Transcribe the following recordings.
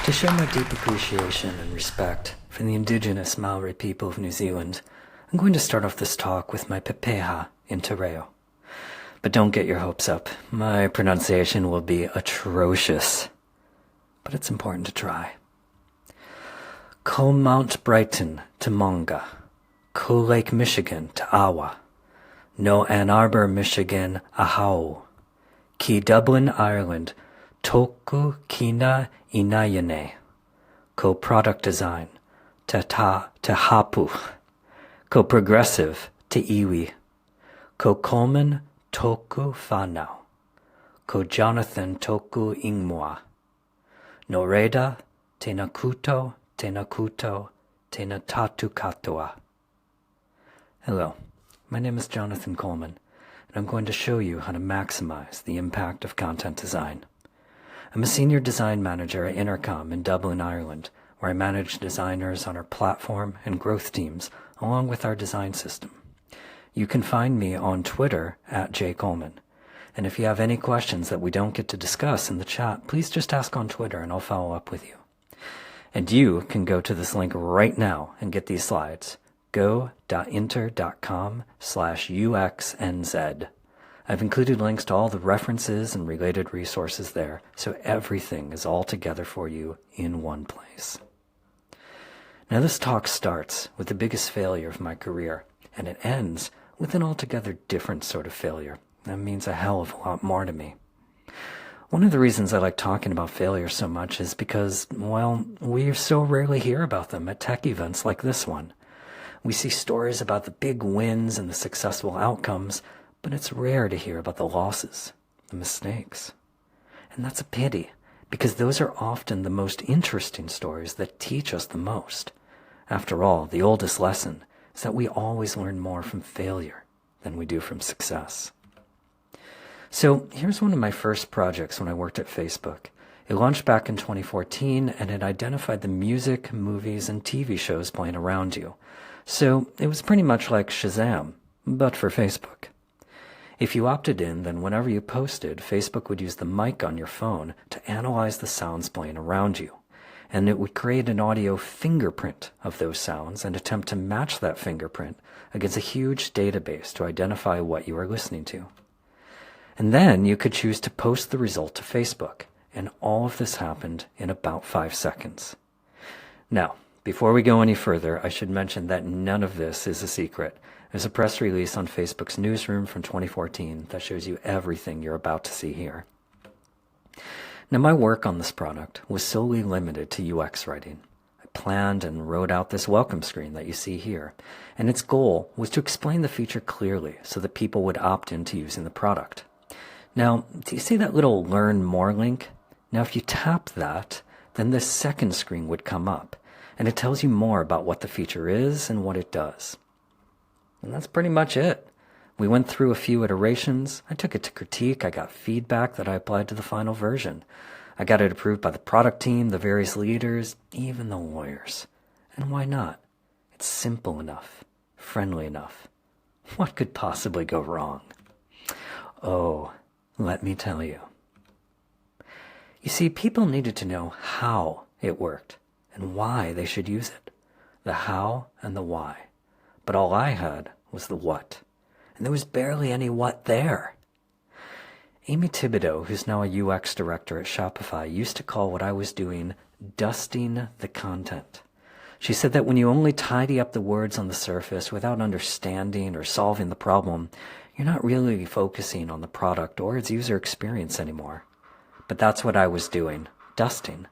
To show my deep appreciation and respect for the indigenous Maori people of New Zealand, I'm going to start off this talk with my pepeha in te reo. But don't get your hopes up. My pronunciation will be atrocious. But it's important to try. Ko Mount Brighton to Monga. Ko Lake Michigan to Awa. No Ann Arbor, Michigan, Ahau. Ki Dublin, Ireland, Toku Kina Inayane. Ko Product Design, Te Hapu. Ko Progressive, Te Iwi. Ko Colman, Toku Whanau. Ko Jonathon Toku Ingmoa. No Reda, Tēnā Kuto, Tēnā Kuto, Tēnā Tatu Katoa. Hello, my name is Jonathon Colman, and I'm going to show you how to maximize the impact of content design. I'm a senior design manager at Intercom in Dublin, Ireland, where I manage designers on our platform and growth teams, along with our design system. You can find me on Twitter at jcoleman. And if you have any questions that we don't get to discuss in the chat, please just ask on Twitter and I'll follow up with you. And you can go to this link right now and get these slides. go.inter.com/uxnz. I've included links to all the references and related resources there, so everything is all together for you in one place. Now this talk starts with the biggest failure of my career, and it ends with an altogether different sort of failure. That means a hell of a lot more to me. One of the reasons I like talking about failure so much is because, well, we so rarely hear about them at tech events like this one. We see stories about the big wins and the successful outcomes, but it's rare to hear about the losses, the mistakes. And that's a pity, because those are often the most interesting stories that teach us the most. After all, the oldest lesson is that we always learn more from failure than we do from success. So here's one of my first projects when I worked at Facebook. It launched back in 2014, and it identified the music, movies, and TV shows playing around you. So it was pretty much like Shazam, but for Facebook. If you opted in, then whenever you posted, Facebook would use the mic on your phone to analyze the sounds playing around you. And it would create an audio fingerprint of those sounds and attempt to match that fingerprint against a huge database to identify what you are listening to. And then you could choose to post the result to Facebook, and all of this happened in about 5 seconds. Now, before we go any further, I should mention that none of this is a secret. There's a press release on Facebook's newsroom from 2014 that shows you everything you're about to see here. Now, my work on this product was solely limited to UX writing. I planned and wrote out this welcome screen that you see here, and its goal was to explain the feature clearly so that people would opt into using the product. Now, do you see that little Learn More link? Now, if you tap that, then this second screen would come up, and it tells you more about what the feature is and what it does. And that's pretty much it. We went through a few iterations. I took it to critique. I got feedback that I applied to the final version. I got it approved by the product team, the various leaders, even the lawyers. And why not? It's simple enough, friendly enough. What could possibly go wrong? Oh, let me tell you. You see, people needed to know how it worked and why they should use it. The how and the why. But all I had was the what. And there was barely any what there. Amy Thibodeau, who's now a UX director at Shopify, used to call what I was doing dusting the content. She said that when you only tidy up the words on the surface without understanding or solving the problem, you're not really focusing on the product or its user experience anymore. But that's what I was doing, dusting,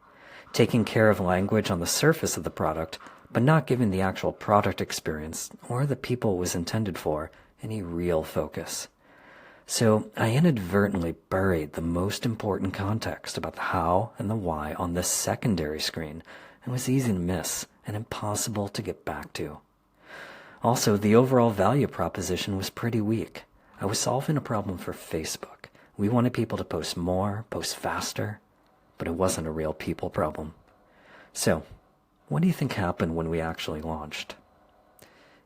taking care of language on the surface of the product, but not giving the actual product experience or the people it was intended for any real focus. So I inadvertently buried the most important context about the how and the why on this secondary screen, and was easy to miss and impossible to get back to. Also, the overall value proposition was pretty weak. I was solving a problem for Facebook. We wanted people to post more, post faster, but it wasn't a real people problem. So, what do you think happened when we actually launched?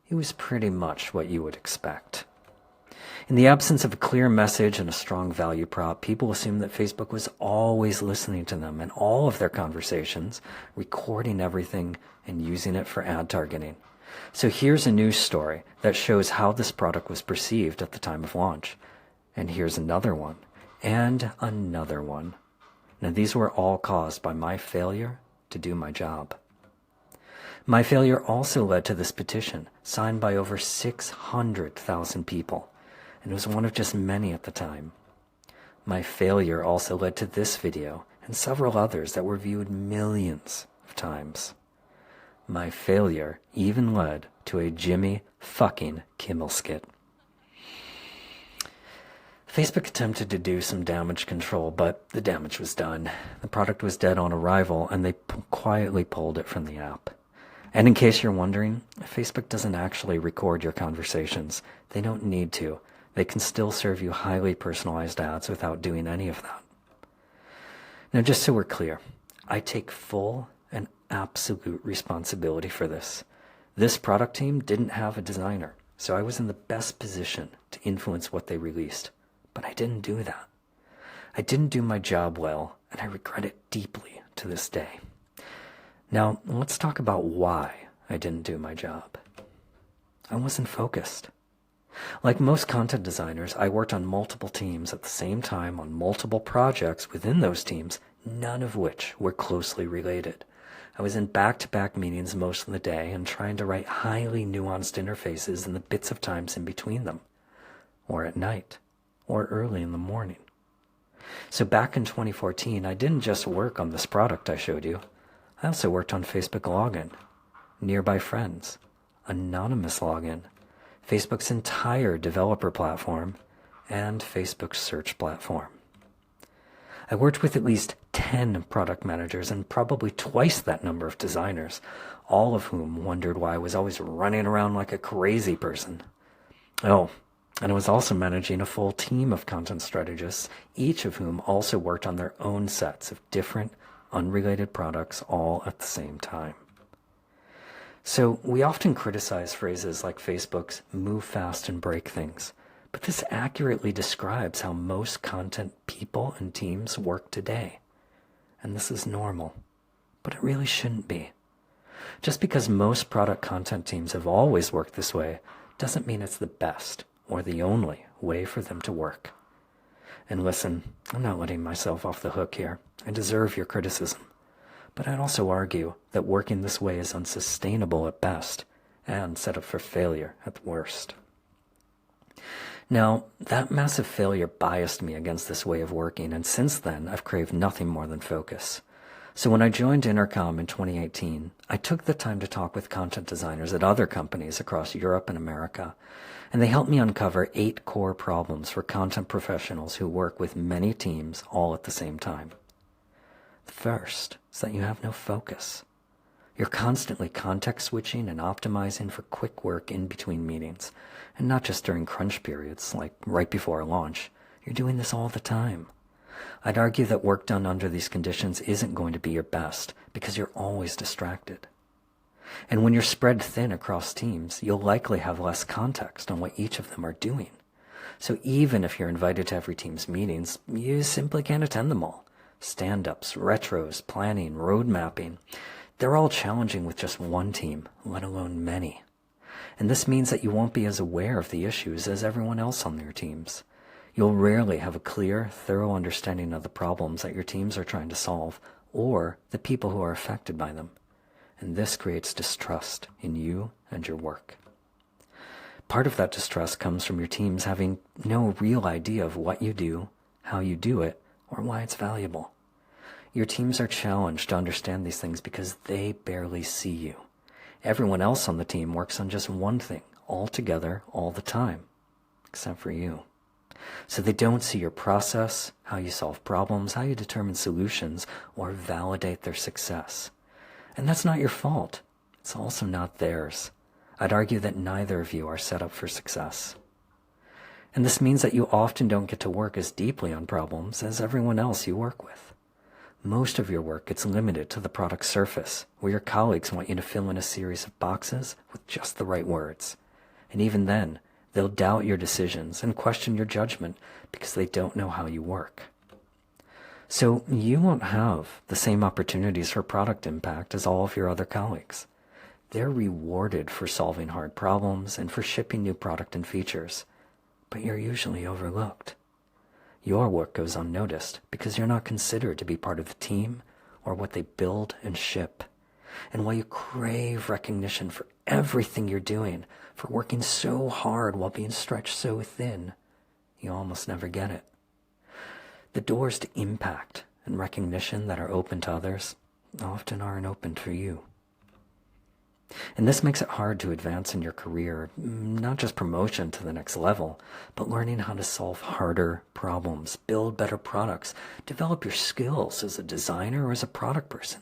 It was pretty much what you would expect. In the absence of a clear message and a strong value prop, people assumed that Facebook was always listening to them in all of their conversations, recording everything and using it for ad targeting. So here's a news story that shows how this product was perceived at the time of launch. And here's another one, and another one. Now these were all caused by my failure to do my job. My failure also led to this petition, signed by over 600,000 people, and it was one of just many at the time. My failure also led to this video and several others that were viewed millions of times. My failure even led to a Jimmy fucking Kimmel skit. Facebook attempted to do some damage control, but the damage was done. The product was dead on arrival, and they quietly pulled it from the app. And in case you're wondering, Facebook doesn't actually record your conversations. They don't need to. They can still serve you highly personalized ads without doing any of that. Now, just so we're clear, I take full and absolute responsibility for this. This product team didn't have a designer, so I was in the best position to influence what they released. But I didn't do that. I didn't do my job well, and I regret it deeply to this day. Now, let's talk about why I didn't do my job. I wasn't focused. Like most content designers, I worked on multiple teams at the same time on multiple projects within those teams, none of which were closely related. I was in back-to-back meetings most of the day and trying to write highly nuanced interfaces in the bits of times in between them, or at night, or early in the morning. So back in 2014, I didn't just work on this product I showed you. I also worked on Facebook Login, Nearby Friends, Anonymous Login, Facebook's entire developer platform, and Facebook's search platform. I worked with at least 10 product managers and probably twice that number of designers, all of whom wondered why I was always running around like a crazy person. Oh, and I was also managing a full team of content strategists, each of whom also worked on their own sets of different, unrelated products all at the same time. So we often criticize phrases like Facebook's move fast and break things, but this accurately describes how most content people and teams work today. And this is normal, but it really shouldn't be. Just because most product content teams have always worked this way doesn't mean it's the best or the only way for them to work. And listen, I'm not letting myself off the hook here. I deserve your criticism. But I'd also argue that working this way is unsustainable at best and set up for failure at the worst. Now, that massive failure biased me against this way of working, and since then, I've craved nothing more than focus. So when I joined Intercom in 2018, I took the time to talk with content designers at other companies across Europe and America, and they helped me uncover 8 core problems for content professionals who work with many teams all at the same time. The first is that you have no focus. You're constantly context switching and optimizing for quick work in between meetings, and not just during crunch periods like right before a launch. You're doing this all the time. I'd argue that work done under these conditions isn't going to be your best because you're always distracted. And when you're spread thin across teams, you'll likely have less context on what each of them are doing. So even if you're invited to every team's meetings, you simply can't attend them all. Stand-ups, retros, planning, road mapping, they're all challenging with just one team, let alone many. And this means that you won't be as aware of the issues as everyone else on your teams. You'll rarely have a clear, thorough understanding of the problems that your teams are trying to solve or the people who are affected by them. And this creates distrust in you and your work. Part of that distrust comes from your teams having no real idea of what you do, how you do it, or why it's valuable. Your teams are challenged to understand these things because they barely see you. Everyone else on the team works on just one thing, all together, all the time, except for you. So they don't see your process, how you solve problems, how you determine solutions, or validate their success. And that's not your fault. It's also not theirs. I'd argue that neither of you are set up for success. And this means that you often don't get to work as deeply on problems as everyone else you work with. Most of your work gets limited to the product surface, where your colleagues want you to fill in a series of boxes with just the right words. And even then, They'll doubt your decisions and question your judgment because they don't know how you work. So you won't have the same opportunities for product impact as all of your other colleagues. They're rewarded for solving hard problems and for shipping new product and features, but you're usually overlooked. Your work goes unnoticed because you're not considered to be part of the team or what they build and ship. And while you crave recognition for everything you're doing, for working so hard while being stretched so thin, you almost never get it. The doors to impact and recognition that are open to others often aren't open for you. And this makes it hard to advance in your career, not just promotion to the next level, but learning how to solve harder problems, build better products, develop your skills as a designer or as a product person.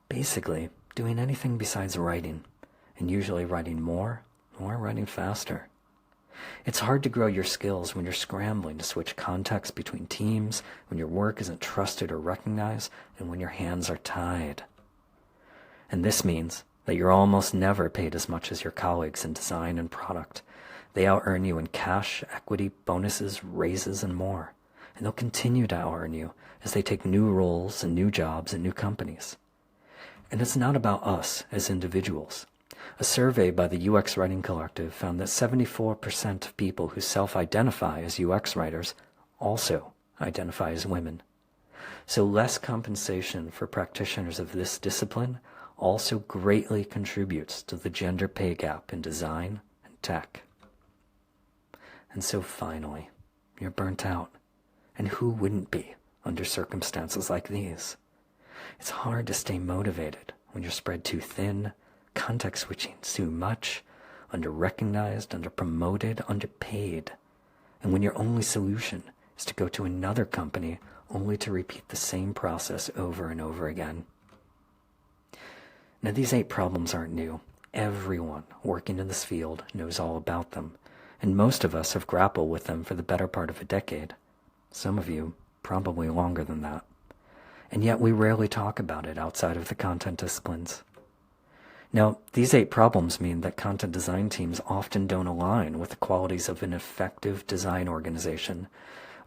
Basically, doing anything besides writing, and usually writing more or writing faster. It's hard to grow your skills when you're scrambling to switch contexts between teams, when your work isn't trusted or recognized, and when your hands are tied. And this means that you're almost never paid as much as your colleagues in design and product. They out-earn you in cash, equity, bonuses, raises, and more. And they'll continue to out-earn you as they take new roles and new jobs in new companies. And it's not about us as individuals. A survey by the UX Writing Collective found that 74% of people who self-identify as UX writers also identify as women. So less compensation for practitioners of this discipline also greatly contributes to the gender pay gap in design and tech. And so finally, you're burnt out. And who wouldn't be under circumstances like these? It's hard to stay motivated when you're spread too thin, context switching too much, under-recognized, under-promoted, underpaid. And when your only solution is to go to another company only to repeat the same process over and over again. Now, these 8 problems aren't new. Everyone working in this field knows all about them, and most of us have grappled with them for the better part of a decade. Some of you probably longer than that. And yet we rarely talk about it outside of the content disciplines. Now, these 8 problems mean that content design teams often don't align with the qualities of an effective design organization.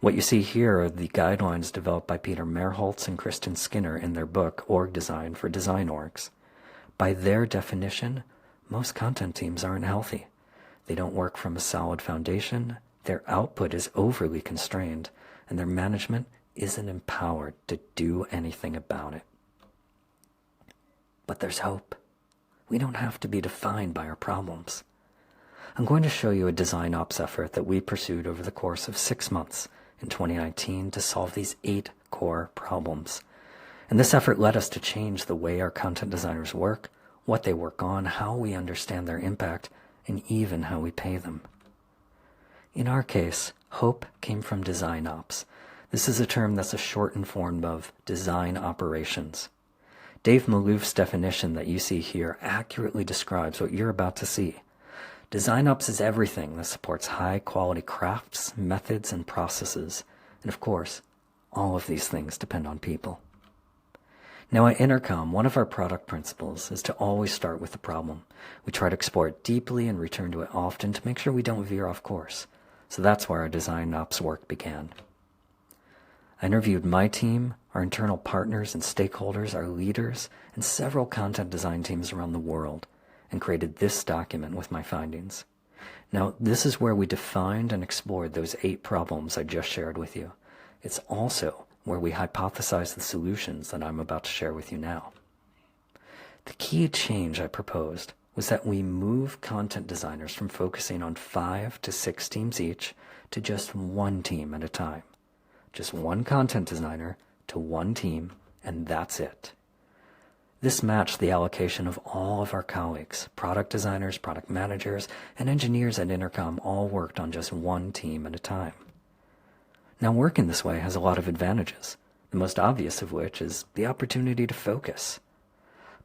What you see here are the guidelines developed by Peter Merholtz and Kristen Skinner in their book, Org Design for Design Orgs. By their definition, most content teams aren't healthy. They don't work from a solid foundation, their output is overly constrained, and their management isn't empowered to do anything about it. But there's hope. We don't have to be defined by our problems. I'm going to show you a design ops effort that we pursued over the course of 6 months in 2019 to solve these 8 core problems. And this effort led us to change the way our content designers work, what they work on, how we understand their impact, and even how we pay them. In our case, hope came from design ops. This is a term that's a shortened form of design operations. Dave Malouf's definition that you see here accurately describes what you're about to see. Design ops is everything that supports high-quality crafts, methods, and processes. And of course, all of these things depend on people. Now at Intercom, one of our product principles is to always start with the problem. We try to explore it deeply and return to it often to make sure we don't veer off course. So that's where our design ops work began. I interviewed my team, our internal partners and stakeholders, our leaders, and several content design teams around the world, and created this document with my findings. Now, this is where we defined and explored those 8 problems I just shared with you. It's also where we hypothesized the solutions that I'm about to share with you now. The key change I proposed was that we move content designers from focusing on 5 to 6 teams each to just 1 team at a time. Just 1 content designer to 1 team, and that's it. This matched the allocation of all of our colleagues. Product designers, product managers, and engineers at Intercom all worked on just 1 team at a time. Now, working this way has a lot of advantages, the most obvious of which is the opportunity to focus.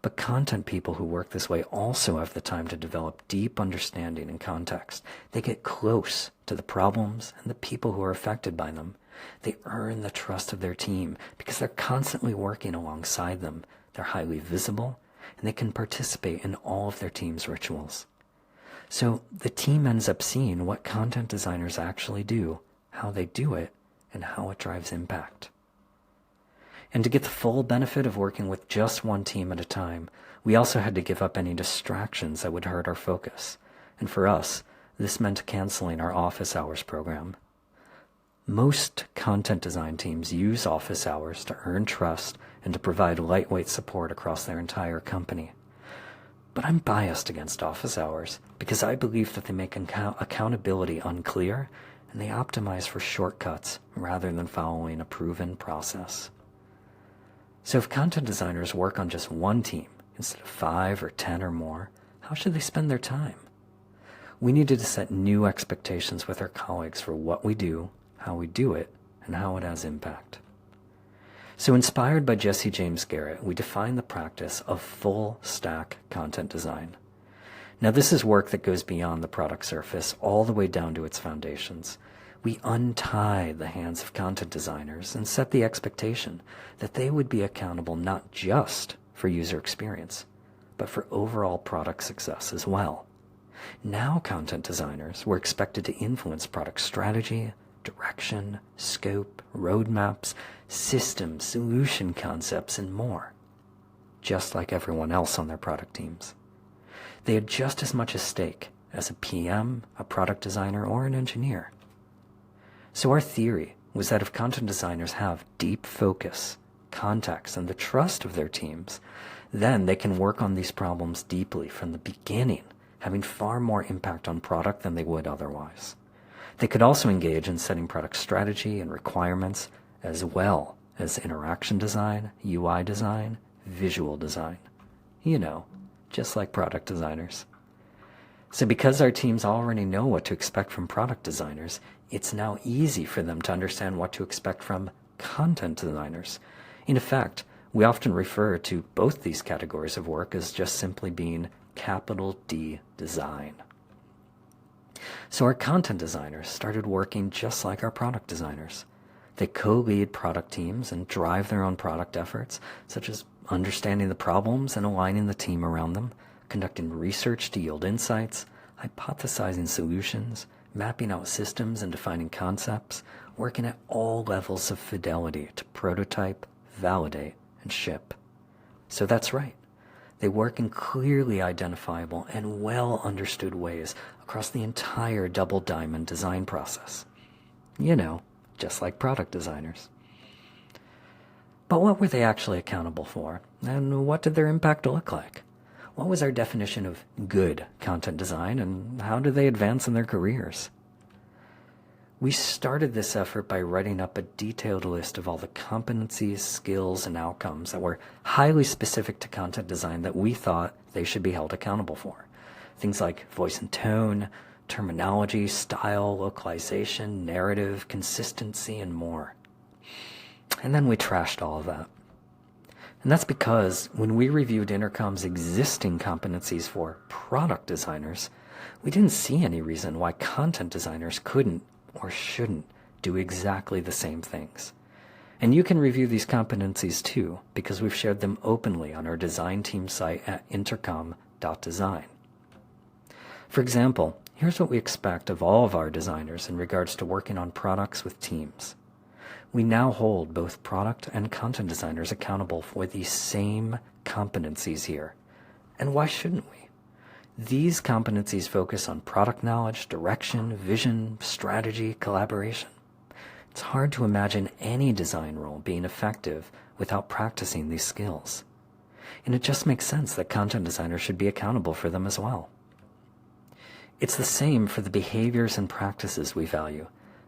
But content people who work this way also have the time to develop deep understanding and context. They get close to the problems and the people who are affected by them. They earn the trust of their team because they're constantly working alongside them. They're highly visible, and they can participate in all of their team's rituals. So the team ends up seeing what content designers actually do, how they do it, and how it drives impact. And to get the full benefit of working with just one team at a time, we also had to give up any distractions that would hurt our focus. And for us, this meant canceling our office hours program. Most content design teams use office hours to earn trust and to provide lightweight support across their entire company. But I'm biased against office hours because I believe that they make accountability unclear and they optimize for shortcuts rather than following a proven process. So if content designers work on just one team instead of 5 or 10 or more, how should they spend their time? We needed to set new expectations with our colleagues for what we do, how we do it, and how it has impact. So inspired by Jesse James Garrett, we defined the practice of full stack content design. Now this is work that goes beyond the product surface all the way down to its foundations. We untie the hands of content designers and set the expectation that they would be accountable not just for user experience, but for overall product success as well. Now content designers were expected to influence product strategy, direction, scope, roadmaps, systems, solution concepts, and more, just like everyone else on their product teams. They had just as much at stake as a PM, a product designer, or an engineer. So our theory was that if content designers have deep focus, context, and the trust of their teams, then they can work on these problems deeply from the beginning, having far more impact on product than they would otherwise. They could also engage in setting product strategy and requirements, as well as interaction design, UI design, visual design. You know, just like product designers. So because our teams already know what to expect from product designers, it's now easy for them to understand what to expect from content designers. In effect, we often refer to both these categories of work as just simply being capital D design. So our content designers started working just like our product designers. They co-lead product teams and drive their own product efforts, such as understanding the problems and aligning the team around them, conducting research to yield insights, hypothesizing solutions, mapping out systems and defining concepts, working at all levels of fidelity to prototype, validate, and ship. So that's right. They work in clearly identifiable and well understood ways across the entire double diamond design process. You know, just like product designers. But what were they actually accountable for? And what did their impact look like? What was our definition of good content design, and how did they advance in their careers? We started this effort by writing up a detailed list of all the competencies, skills, and outcomes that were highly specific to content design that we thought they should be held accountable for. Things like voice and tone, terminology, style, localization, narrative, consistency, and more. And then we trashed all of that. And that's because when we reviewed Intercom's existing competencies for product designers, we didn't see any reason why content designers couldn't or shouldn't do exactly the same things. And you can review these competencies too, because we've shared them openly on our design team site at intercom.design. For example, here's what we expect of all of our designers in regards to working on products with teams. We now hold both product and content designers accountable for the same competencies here. And why shouldn't we? These competencies focus on product knowledge, direction, vision, strategy, collaboration. It's hard to imagine any design role being effective without practicing these skills. And it just makes sense that content designers should be accountable for them as well. It's the same for the behaviors and practices we value.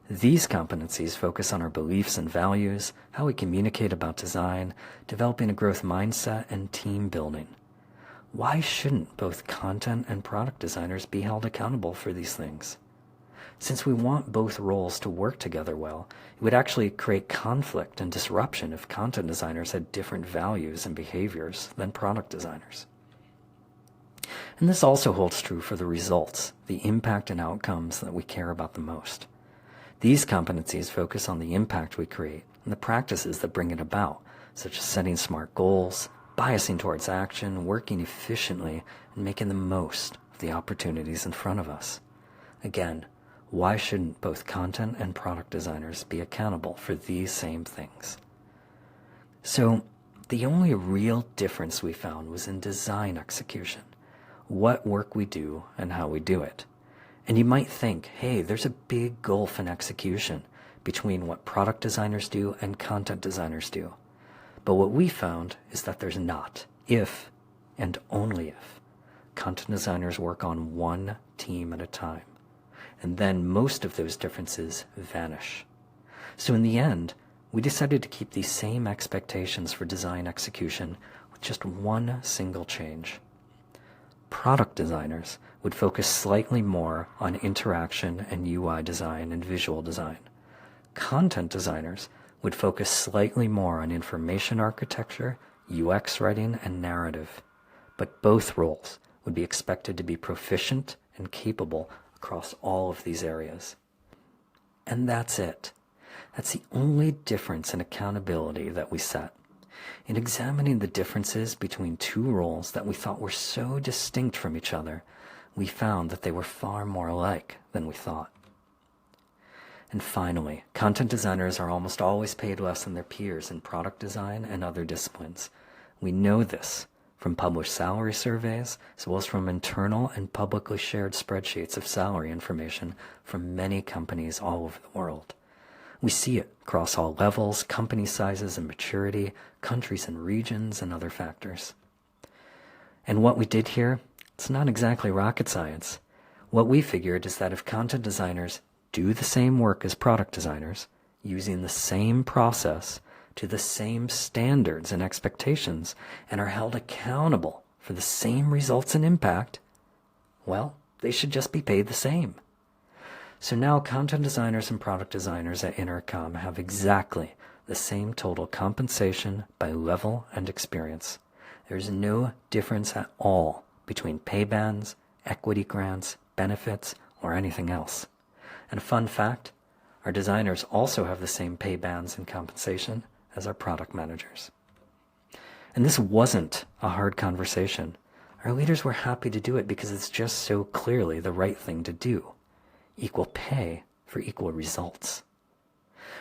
These competencies focus on our beliefs and values, how we communicate about design, developing a growth mindset, and team building. Why shouldn't both content and product designers be held accountable for these things? Since we want both roles to work together well, it would actually create conflict and disruption if content designers had different values and behaviors than product designers. And this also holds true for the results, the impact and outcomes that we care about the most. These competencies focus on the impact we create and the practices that bring it about, such as setting smart goals, biasing towards action, working efficiently, and making the most the opportunities in front of us. Again, why shouldn't both content and product designers be accountable for these same things? So, the only real difference we found was in design execution, what work we do and how we do it. And you might think, hey, there's a big gulf in execution between what product designers do and content designers do. But what we found is that there's not, if and only if content designers work on one team at a time. And then most of those differences vanish. So in the end, we decided to keep these same expectations for design execution with just one single change. Product designers would focus slightly more on interaction and UI design and visual design. Content designers would focus slightly more on information architecture, UX writing, and narrative. But both roles would be expected to be proficient and capable across all of these areas. And that's it. That's the only difference in accountability that we set. In examining the differences between two roles that we thought were so distinct from each other, we found that they were far more alike than we thought. And finally, content designers are almost always paid less than their peers in product design and other disciplines. We know this from published salary surveys, as well as from internal and publicly shared spreadsheets of salary information from many companies all over the world. We see it across all levels, company sizes and maturity, countries and regions, and other factors. And what we did here, it's not exactly rocket science. What we figured is that if content designers do the same work as product designers, using the same process to the same standards and expectations, and are held accountable for the same results and impact, well, they should just be paid the same. So now content designers and product designers at Intercom have exactly the same total compensation by level and experience. There's no difference at all between pay bands, equity grants, benefits, or anything else. And a fun fact, our designers also have the same pay bands and compensation as our product managers. And this wasn't a hard conversation. Our leaders were happy to do it because it's just so clearly the right thing to do. Equal pay for equal results.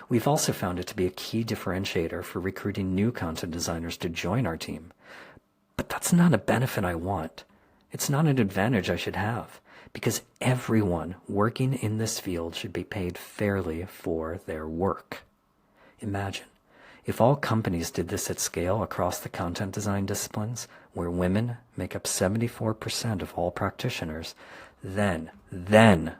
We've also found it to be a key differentiator for recruiting new content designers to join our team. But that's not a benefit I want. It's not an advantage I should have, because everyone working in this field should be paid fairly for their work. Imagine if all companies did this at scale across the content design disciplines, where women make up 74% of all practitioners, then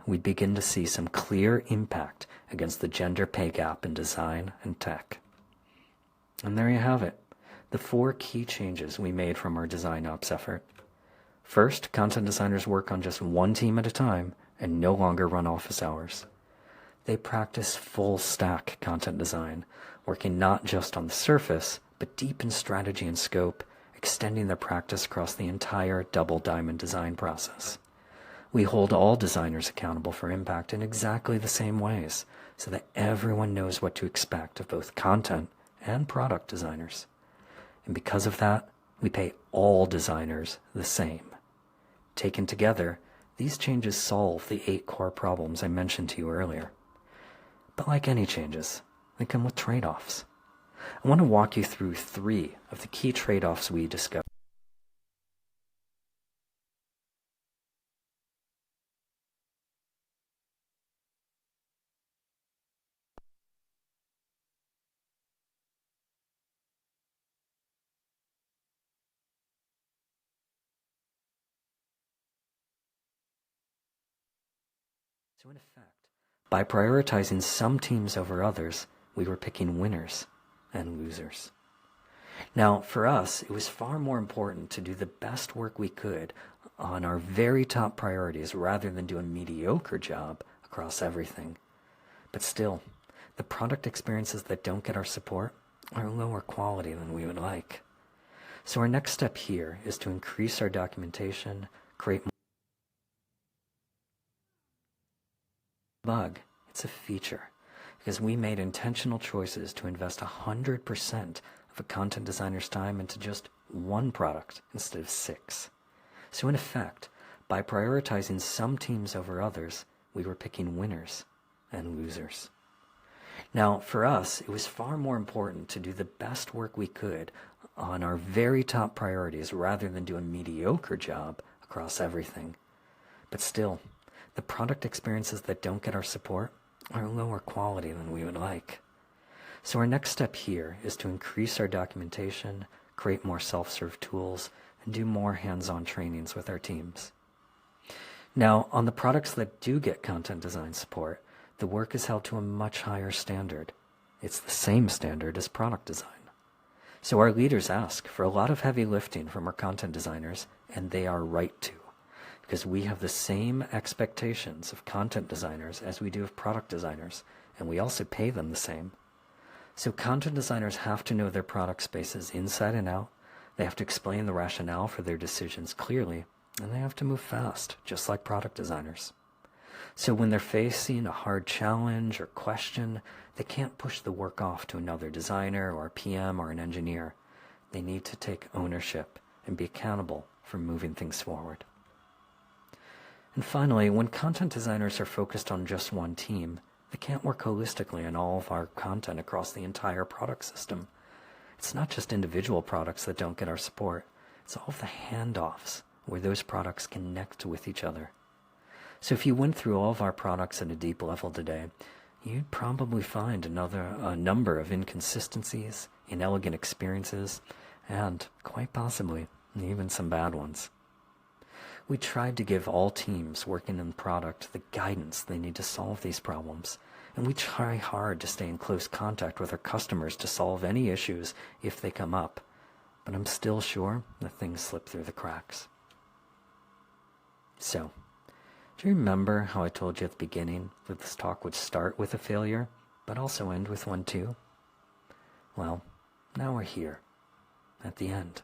we'd begin to see some clear impact against the gender pay gap in design and tech. And there you have it, the 4 key changes we made from our design ops effort. First, content designers work on just one team at a time and no longer run office hours. They practice full stack content design, working not just on the surface, but deep in strategy and scope, extending their practice across the entire double diamond design process. We hold all designers accountable for impact in exactly the same ways, so that everyone knows what to expect of both content and product designers. And because of that, we pay all designers the same. Taken together, these changes solve the 8 core problems I mentioned to you earlier. But like any changes, they come with trade-offs. I want to walk you through 3 of the key trade-offs we discussed. So in effect, by prioritizing some teams over others, we were picking winners and losers. Now, for us, it was far more important to do the best work we could on our very top priorities rather than do a mediocre job across everything. But still, the product experiences that don't get our support are lower quality than we would like. So our next step here is to increase our documentation, create more bug. It's a feature, because we made intentional choices to invest 100% of a content designer's time into just one product instead of 6. So in effect, by prioritizing some teams over others, we were picking winners and losers. Now, for us, it was far more important to do the best work we could on our very top priorities rather than do a mediocre job across everything. But still, the product experiences that don't get our support are lower quality than we would like. So our next step here is to increase our documentation, create more self-serve tools, and do more hands-on trainings with our teams. Now, on the products that do get content design support, the work is held to a much higher standard. It's the same standard as product design. So our leaders ask for a lot of heavy lifting from our content designers, and they are right to, because we have the same expectations of content designers as we do of product designers, and we also pay them the same. So content designers have to know their product spaces inside and out, they have to explain the rationale for their decisions clearly, and they have to move fast, just like product designers. So when they're facing a hard challenge or question, they can't push the work off to another designer or a PM or an engineer. They need to take ownership and be accountable for moving things forward. And finally, when content designers are focused on just one team, they can't work holistically on all of our content across the entire product system. It's not just individual products that don't get our support. It's all of the handoffs where those products connect with each other. So if you went through all of our products at a deep level today, you'd probably find a number of inconsistencies, inelegant experiences, and quite possibly even some bad ones. We tried to give all teams working in the product the guidance they need to solve these problems, and we try hard to stay in close contact with our customers to solve any issues if they come up, but I'm still sure that things slip through the cracks. So, do you remember how I told you at the beginning that this talk would start with a failure, but also end with one too? Well, now we're here, at the end.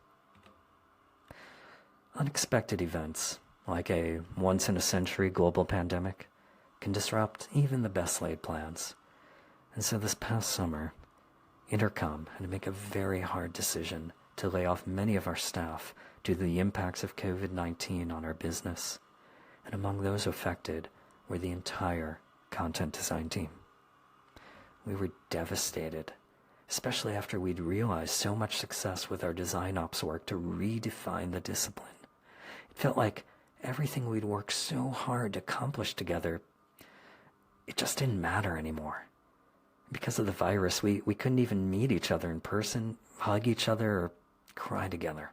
Unexpected events, like a once-in-a-century global pandemic, can disrupt even the best laid plans. And so this past summer, Intercom had to make a very hard decision to lay off many of our staff due to the impacts of COVID-19 on our business. And among those affected were the entire content design team. We were devastated, especially after we'd realized so much success with our design ops work to redefine the discipline. It felt like everything we'd worked so hard to accomplish together, it just didn't matter anymore. Because of the virus, we couldn't even meet each other in person, hug each other, or cry together.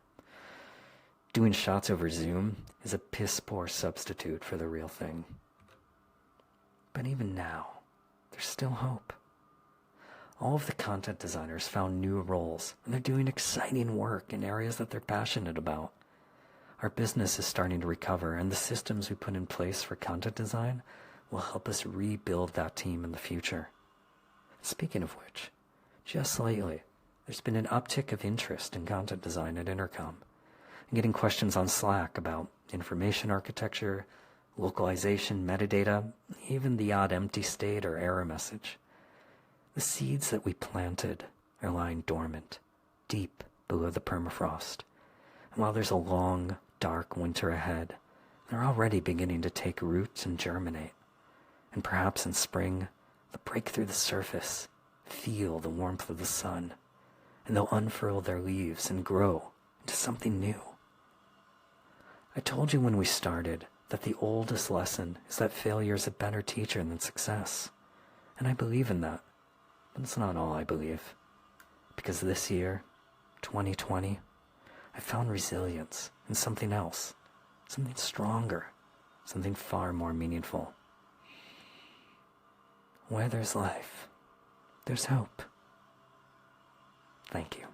Doing shots over Zoom is a piss-poor substitute for the real thing. But even now, there's still hope. All of the content designers found new roles, and they're doing exciting work in areas that they're passionate about. Our business is starting to recover, and the systems we put in place for content design will help us rebuild that team in the future. Speaking of which, just lately, there's been an uptick of interest in content design at Intercom. I'm getting questions on Slack about information architecture, localization, metadata, even the odd empty state or error message. The seeds that we planted are lying dormant, deep below the permafrost. And while there's a long, dark winter ahead, they're already beginning to take root and germinate. And perhaps in spring, they'll break through the surface, feel the warmth of the sun, and they'll unfurl their leaves and grow into something new. I told you when we started that the oldest lesson is that failure is a better teacher than success. And I believe in that. But it's not all I believe. Because this year, 2020, I found resilience in something else, something stronger, something far more meaningful. Where there's life, there's hope. Thank you.